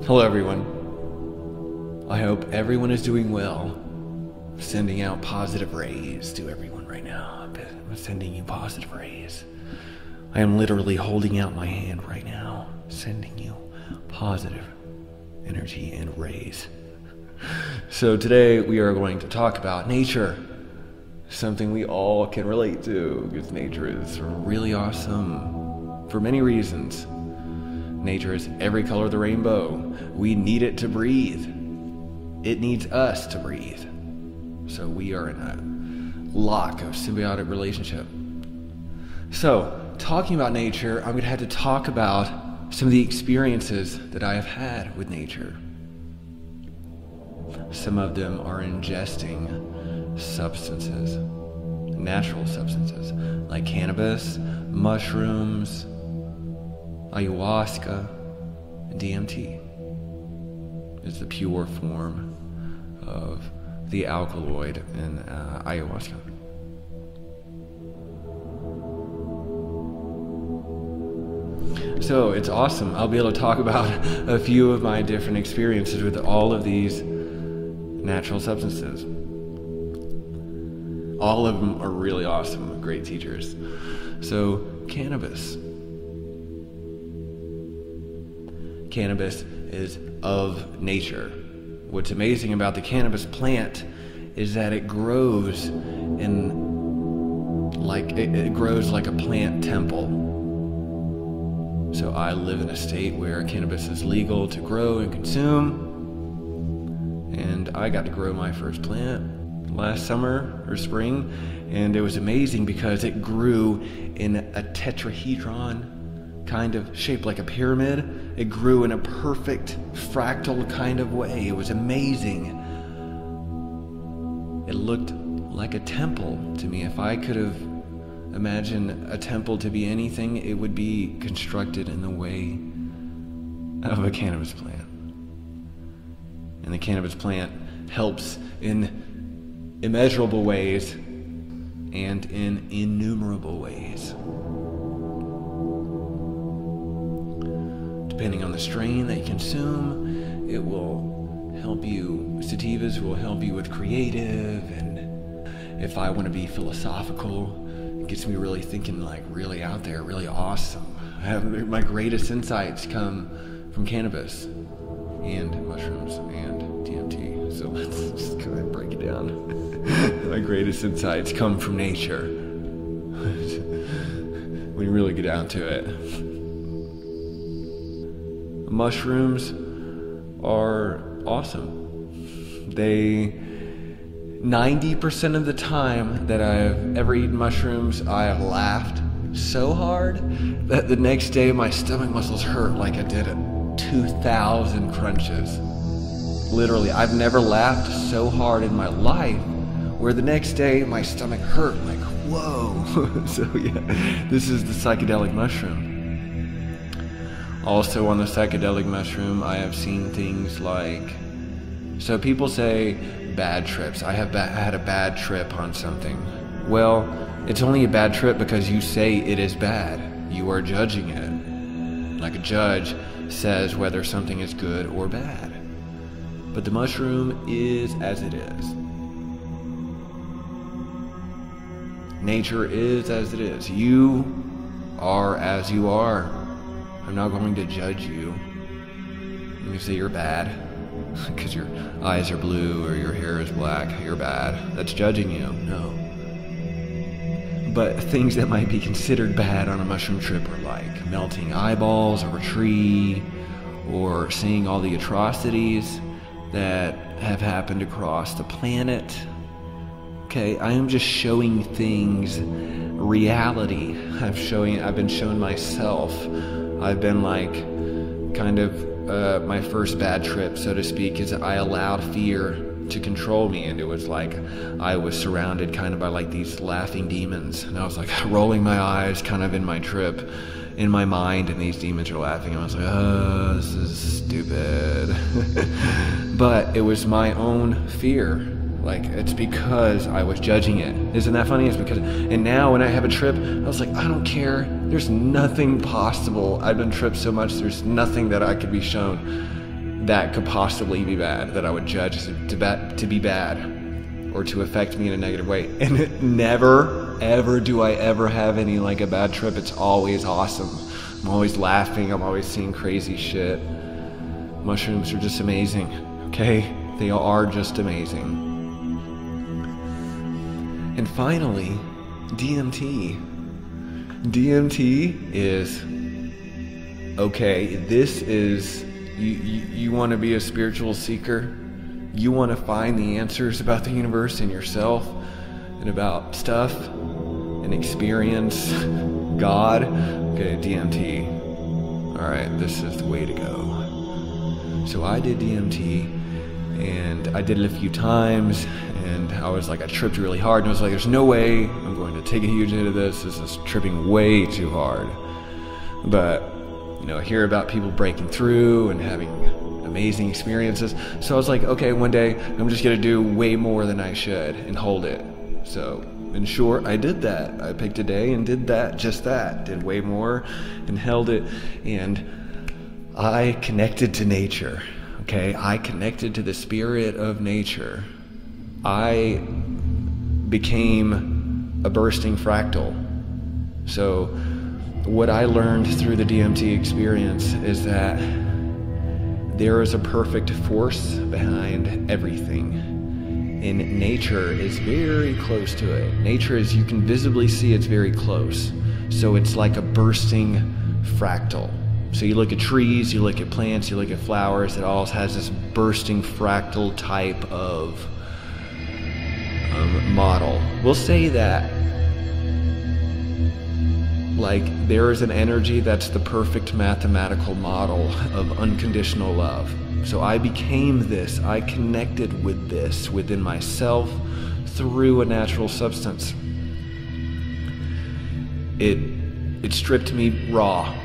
Hello everyone. I hope everyone is doing well. Sending out positive rays to everyone right now. I'm sending you positive rays. I am literally holding out my hand right now, sending you positive energy and rays. So today we are going to talk about nature. Something we all can relate to, because nature is really awesome for many reasons. Nature is every color of the rainbow. We need it to breathe. It needs us to breathe. So we are in a lock of symbiotic relationship. So, talking about nature, I'm going to have to talk about some of the experiences that I have had with nature. Some of them are ingesting substances, natural substances, like cannabis, mushrooms, ayahuasca, and DMT is the pure form of the alkaloid in ayahuasca. So it's awesome. I'll be able to talk about a few of my different experiences with all of these natural substances. All of them are really awesome, great teachers. So, cannabis. Cannabis is of nature. What's amazing about the cannabis plant is that it grows it grows like a plant temple. So I live in a state where cannabis is legal to grow and consume, and I got to grow my first plant last summer or spring, and it was amazing because it grew in a tetrahedron kind of shaped like a pyramid. It grew in a perfect fractal kind of way. It was amazing. It looked like a temple to me. If I could have imagined a temple to be anything, it would be constructed in the way of a cannabis plant. And the cannabis plant helps in immeasurable ways and in innumerable ways. Depending on the strain that you consume, it will help you. Sativas will help you with creative, and if I want to be philosophical, it gets me really thinking, like really out there, really awesome. My greatest insights come from cannabis and mushrooms and DMT. So let's just go ahead and break it down. My greatest insights come from nature. When you really get down to it. Mushrooms are awesome. 90% of the time that I've ever eaten mushrooms, I have laughed so hard that the next day my stomach muscles hurt like I did 2,000 crunches. Literally, I've never laughed so hard in my life where the next day my stomach hurt like, whoa. So yeah, this is the psychedelic mushroom. Also on the psychedelic mushroom, I have seen things like, so people say bad trips. I had a bad trip on something. Well, it's only a bad trip because you say it is bad. You are judging it. Like a judge says whether something is good or bad. But the mushroom is as it is. Nature is as it is. You are as you are. I'm not going to judge you. I'm going to say you're bad because your eyes are blue or your hair is black. You're bad. That's judging you. No. But things that might be considered bad on a mushroom trip are like melting eyeballs over a tree, or seeing all the atrocities that have happened across the planet. Okay, I am just showing things reality. I've been showing myself. I've been like kind of my first bad trip, so to speak, is I allowed fear to control me, and it was like I was surrounded kind of by like these laughing demons, and I was like rolling my eyes kind of in my trip in my mind, and these demons are laughing, and I was like, oh, this is stupid. But it was my own fear. Like, it's because I was judging it. Isn't that funny? It's because, and now when I have a trip, I was like, I don't care. There's nothing possible. I've done trips so much, there's nothing that I could be shown that could possibly be bad, that I would judge to be bad or to affect me in a negative way. And never, ever do I ever have any like a bad trip. It's always awesome. I'm always laughing. I'm always seeing crazy shit. Mushrooms are just amazing, okay? They are just amazing. And finally, DMT. DMT is, okay, this is, you want to be a spiritual seeker? You want to find the answers about the universe and yourself and about stuff and experience God? Okay, DMT. All right, this is the way to go. So I did DMT, and I did it a few times, and I tripped really hard, and I was like, there's no way I'm going to take a huge hit of this. This is tripping way too hard. But, I hear about people breaking through and having amazing experiences. So I was like, okay, one day I'm just going to do way more than I should and hold it. So, in short, I did that. I picked a day and did that, just that. Did way more and held it. And I connected to nature. Okay, I connected to the spirit of nature. I became a bursting fractal. So what I learned through the DMT experience is that there is a perfect force behind everything. And nature is very close to it. Nature is, you can visibly see it's very close. So it's like a bursting fractal. So you look at trees, you look at plants, you look at flowers, it all has this bursting fractal type of model. We'll say that like there is an energy that's the perfect mathematical model of unconditional love. So I became this, I connected with this within myself through a natural substance. It stripped me raw.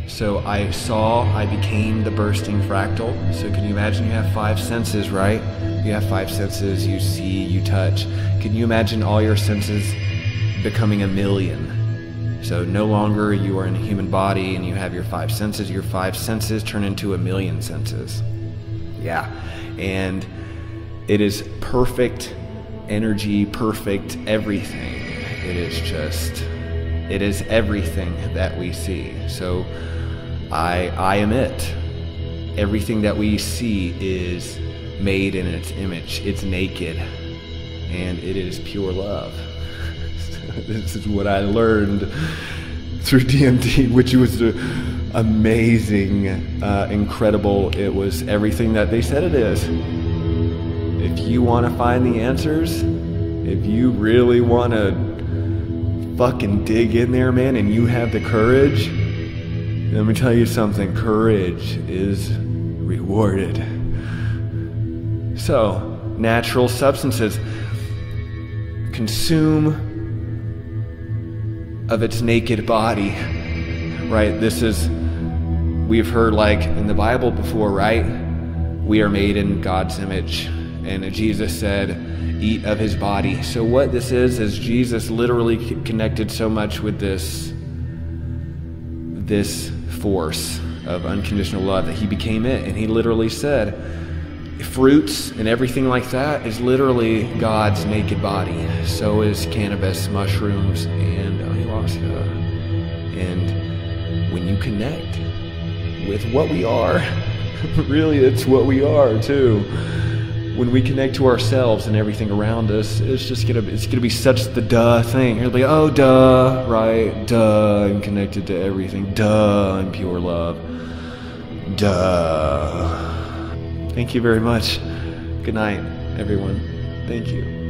So I became the bursting fractal. So can you imagine you have 5 senses, right? You have 5 senses, you see, you touch. Can you imagine all your senses becoming 1,000,000? So no longer you are in a human body and you have your 5 senses. Your 5 senses turn into 1,000,000 senses. Yeah. And it is perfect energy, perfect everything. It is everything that we see. So I am it. Everything that we see is made in its image. It's naked. And it is pure love. This is what I learned through DMT, which was amazing, incredible. It was everything that they said it is. If you want to find the answers, if you really want to fucking dig in there, man, and you have the courage, let me tell you something, courage is rewarded. So, natural substances consume of its naked body, right? We've heard like in the Bible before, right? We are made in God's image. And Jesus said, eat of his body. So what this is Jesus literally connected so much with this force of unconditional love that he became it. And he literally said, fruits and everything like that is literally God's naked body. So is cannabis, mushrooms, and ayahuasca. And when you connect with what we are, really it's what we are too. When we connect to ourselves and everything around us, it's gonna be such the duh thing. It'll be, oh duh, right? Duh, I'm connected to everything. Duh, I'm pure love. Duh. Thank you very much. Good night, everyone. Thank you.